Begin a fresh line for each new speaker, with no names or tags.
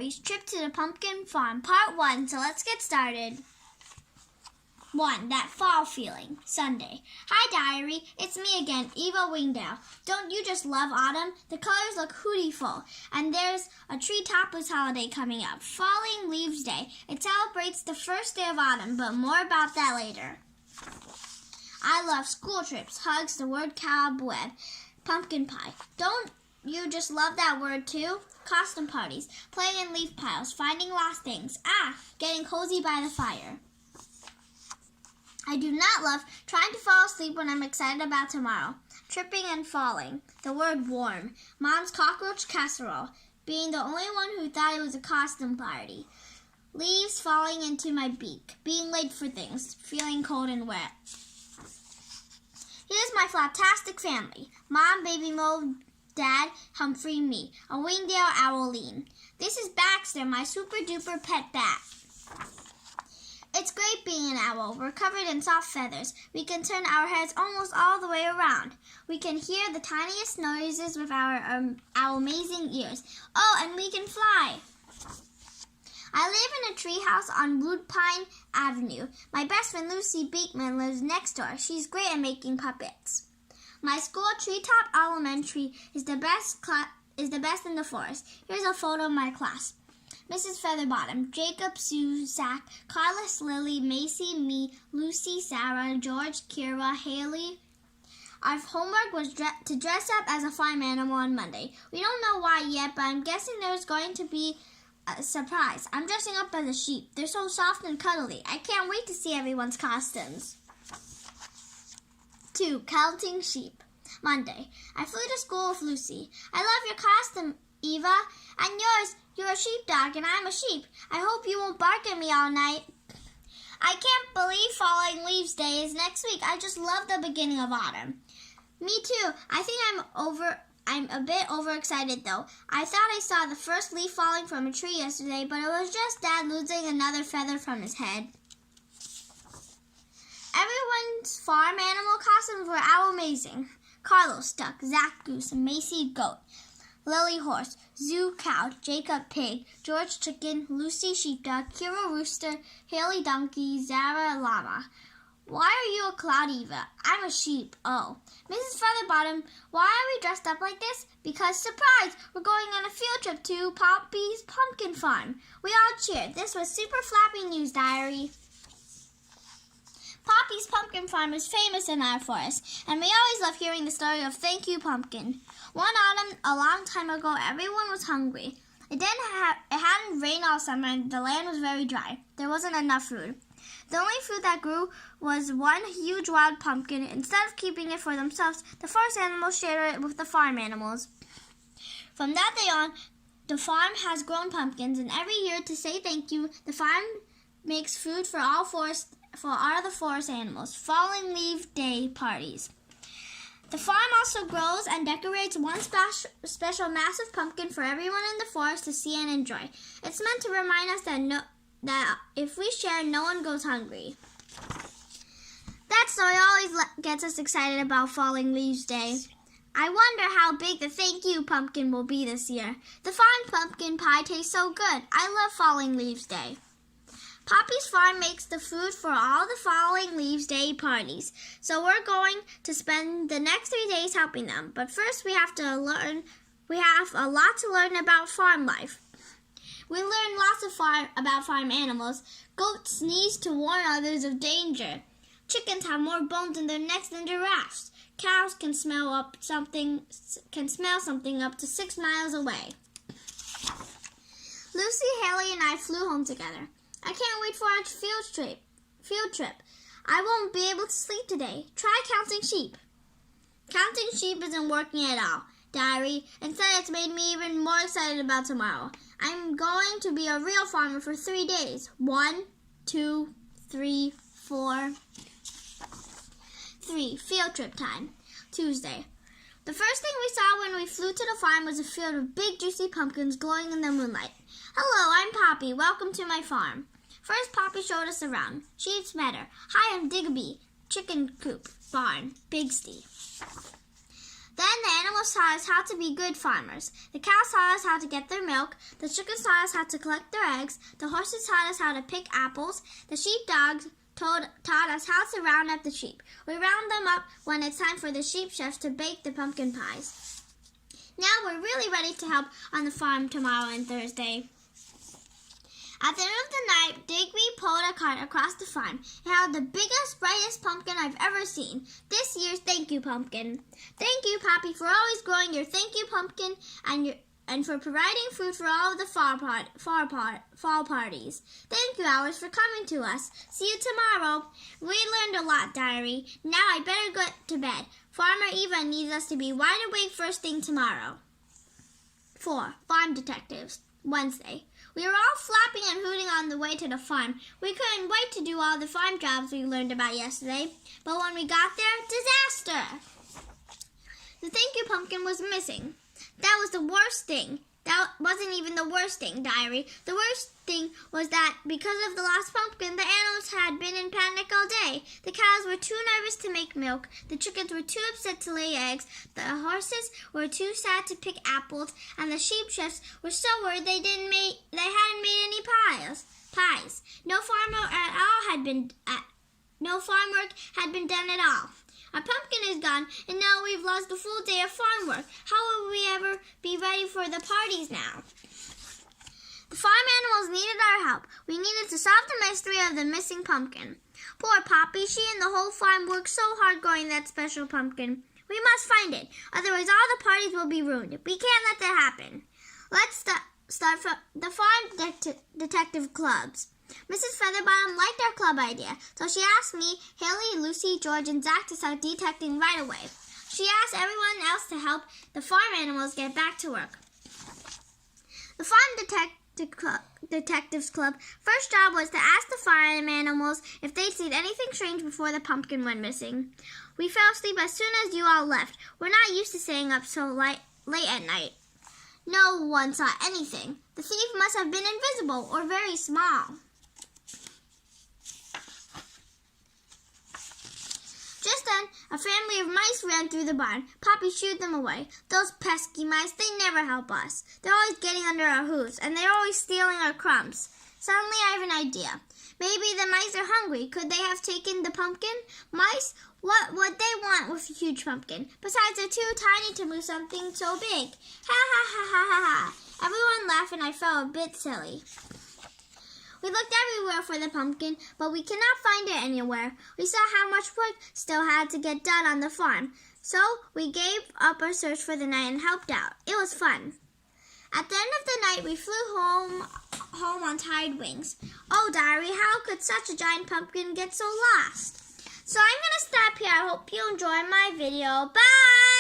Diaries, Trip to the Pumpkin Farm, Part 1. So let's get started. 1. That fall feeling. Sunday. Hi, Diary. It's me again, Eva Wingdale. Don't you just love autumn? The colors look hootiful. And there's a tree topless holiday coming up, Falling Leaves Day. It celebrates the first day of autumn, but more about that later. I love school trips, hugs, the word cobweb, pumpkin pie. Don't you just love that word too? Costume parties, playing in leaf piles, finding lost things. Getting cozy by the fire. I do not love trying to fall asleep when I'm excited about tomorrow. Tripping and falling. The word warm. Mom's cockroach casserole. Being the only one who thought it was a costume party. Leaves falling into my beak. Being late for things. Feeling cold and wet. Here's my flaptastic family. Mom, Baby Mo, Dad, Humphrey, me. A Wingdale Owline. This is Baxter, my super-duper pet bat. It's great being an owl. We're covered in soft feathers. We can turn our heads almost all the way around. We can hear the tiniest noises with our amazing ears. Oh, and we can fly. I live in a treehouse on Woodpine Avenue. My best friend Lucy Beekman lives next door. She's great at making puppets. My school, Treetop Elementary, is the best in the forest. Here's a photo of my class. Mrs. Featherbottom, Jacob, Sue, Zach, Carlos, Lily, Macy, me, Lucy, Sarah, George, Kira, Haley. Our homework was to dress up as a farm animal on Monday. We don't know why yet, but I'm guessing there's going to be a surprise. I'm dressing up as a sheep. They're so soft and cuddly. I can't wait to see everyone's costumes. 2. Counting sheep. Monday. I flew to school with Lucy. I love your costume, Eva. And yours. You're a sheepdog and I'm a sheep. I hope you won't bark at me all night. I can't believe Falling Leaves Day is next week. I just love the beginning of autumn. Me too. I think I'm a bit overexcited though. I thought I saw the first leaf falling from a tree yesterday, but it was just Dad losing another feather from his head. Everyone's farm animal costumes were amazing. Carlos duck, Zach goose, Macy goat, Lily horse, Zoo cow, Jacob pig, George chicken, Lucy sheepdog, Kira rooster, Haley donkey, Zara llama. Why are you a cloud, Eva? I'm a sheep. Oh. Mrs. Featherbottom, why are we dressed up like this? Because, surprise, we're going on a field trip to Poppy's Pumpkin Farm. We all cheered. This was super flappy news, Diary. Poppy's Pumpkin Farm is famous in our forest, and we always love hearing the story of Thank You Pumpkin. One autumn, a long time ago, everyone was hungry. It hadn't rained all summer, and the land was very dry. There wasn't enough food. The only food that grew was one huge wild pumpkin. Instead of keeping it for themselves, the forest animals shared it with the farm animals. From that day on, the farm has grown pumpkins, and every year to say thank you, the farm makes food for all the forest animals, Falling Leaf Day parties. The farm also grows and decorates one special massive pumpkin for everyone in the forest to see and enjoy. It's meant to remind us that if we share, no one goes hungry. That story always gets us excited about Falling Leaves Day. I wonder how big the thank you pumpkin will be this year. The farm pumpkin pie tastes so good. I love Falling Leaves Day. Poppy's farm makes the food for all the Falling Leaves Day parties, so we're going to spend the next 3 days helping them. But first we have a lot to learn about farm life. We learn lots about farm animals. Goats sneeze to warn others of danger. Chickens have more bones in their necks than giraffes. Cows can smell something up to 6 miles away. Lucy, Haley, and I flew home together. I can't wait for our field trip. I won't be able to sleep today. Try counting sheep. Counting sheep isn't working at all, Diary. Instead, it's made me even more excited about tomorrow. I'm going to be a real farmer for 3 days. 1, 2, 3, 4. 3. Field trip time. Tuesday. The first thing we saw when we flew to the farm was a field of big juicy pumpkins glowing in the moonlight. Hello, I'm Poppy. Welcome to my farm. First, Poppy showed us around. Sheep's meadow. Hi, I'm Digby. Chicken coop. Barn. Pigsty. Then the animals taught us how to be good farmers. The cows taught us how to get their milk. The chickens taught us how to collect their eggs. The horses taught us how to pick apples. The sheepdogs taught us how to round up the sheep. We round them up when it's time for the sheep chefs to bake the pumpkin pies. Now we're really ready to help on the farm tomorrow and Thursday. At the end of the night, Digby pulled a cart across the farm. It held the biggest, brightest pumpkin I've ever seen. This year's Thank You Pumpkin. Thank you, Poppy, for always growing your Thank You Pumpkin and for providing food for all of the fall parties. Thank you, Hours, for coming to us. See you tomorrow. We learned a lot, Diary. Now I better go to bed. Farmer Eva needs us to be wide awake first thing tomorrow. 4. Farm Detectives. Wednesday. We were all flapping and hooting on the way to the farm. We couldn't wait to do all the farm jobs we learned about yesterday. But when we got there, disaster! The Thank You Pumpkin was missing. That was the worst thing. That wasn't even the worst thing, Diary. The worst thing was that because of the lost pumpkin, the animals had been in panic all day. The cows were too nervous to make milk. The chickens were too upset to lay eggs. The horses were too sad to pick apples. And the sheep chefs were so worried they hadn't made any pies. No farm work had been done at all. Our pumpkin is gone, and now we've lost a full day of farm work. How will we ever be ready for the parties now? The farm animals needed our help. We needed to solve the mystery of the missing pumpkin. Poor Poppy, she and the whole farm worked so hard growing that special pumpkin. We must find it, otherwise all the parties will be ruined. We can't let that happen. Let's start from the farm detective clubs. Mrs. Featherbottom liked our club idea, so she asked me, Haley, Lucy, George, and Zach to start detecting right away. She asked everyone else to help the farm animals get back to work. The Farm Detectives Club first job was to ask the farm animals if they'd seen anything strange before the pumpkin went missing. We fell asleep as soon as you all left. We're not used to staying up so late at night. No one saw anything. The thief must have been invisible or very small. Just then, a family of mice ran through the barn. Poppy shooed them away. Those pesky mice, they never help us. They're always getting under our hooves, and they're always stealing our crumbs. Suddenly, I have an idea. Maybe the mice are hungry. Could they have taken the pumpkin? Mice, what would they want with a huge pumpkin? Besides, they're too tiny to move something so big. Ha ha ha ha ha ha. Everyone laughed, and I felt a bit silly. We looked everywhere for the pumpkin, but we cannot find it anywhere. We saw how much work still had to get done on the farm, so we gave up our search for the night and helped out. It was fun. At the end of the night, we flew home on tied wings. Oh, Diary, how could such a giant pumpkin get so lost? So I'm going to stop here. I hope you enjoyed my video. Bye!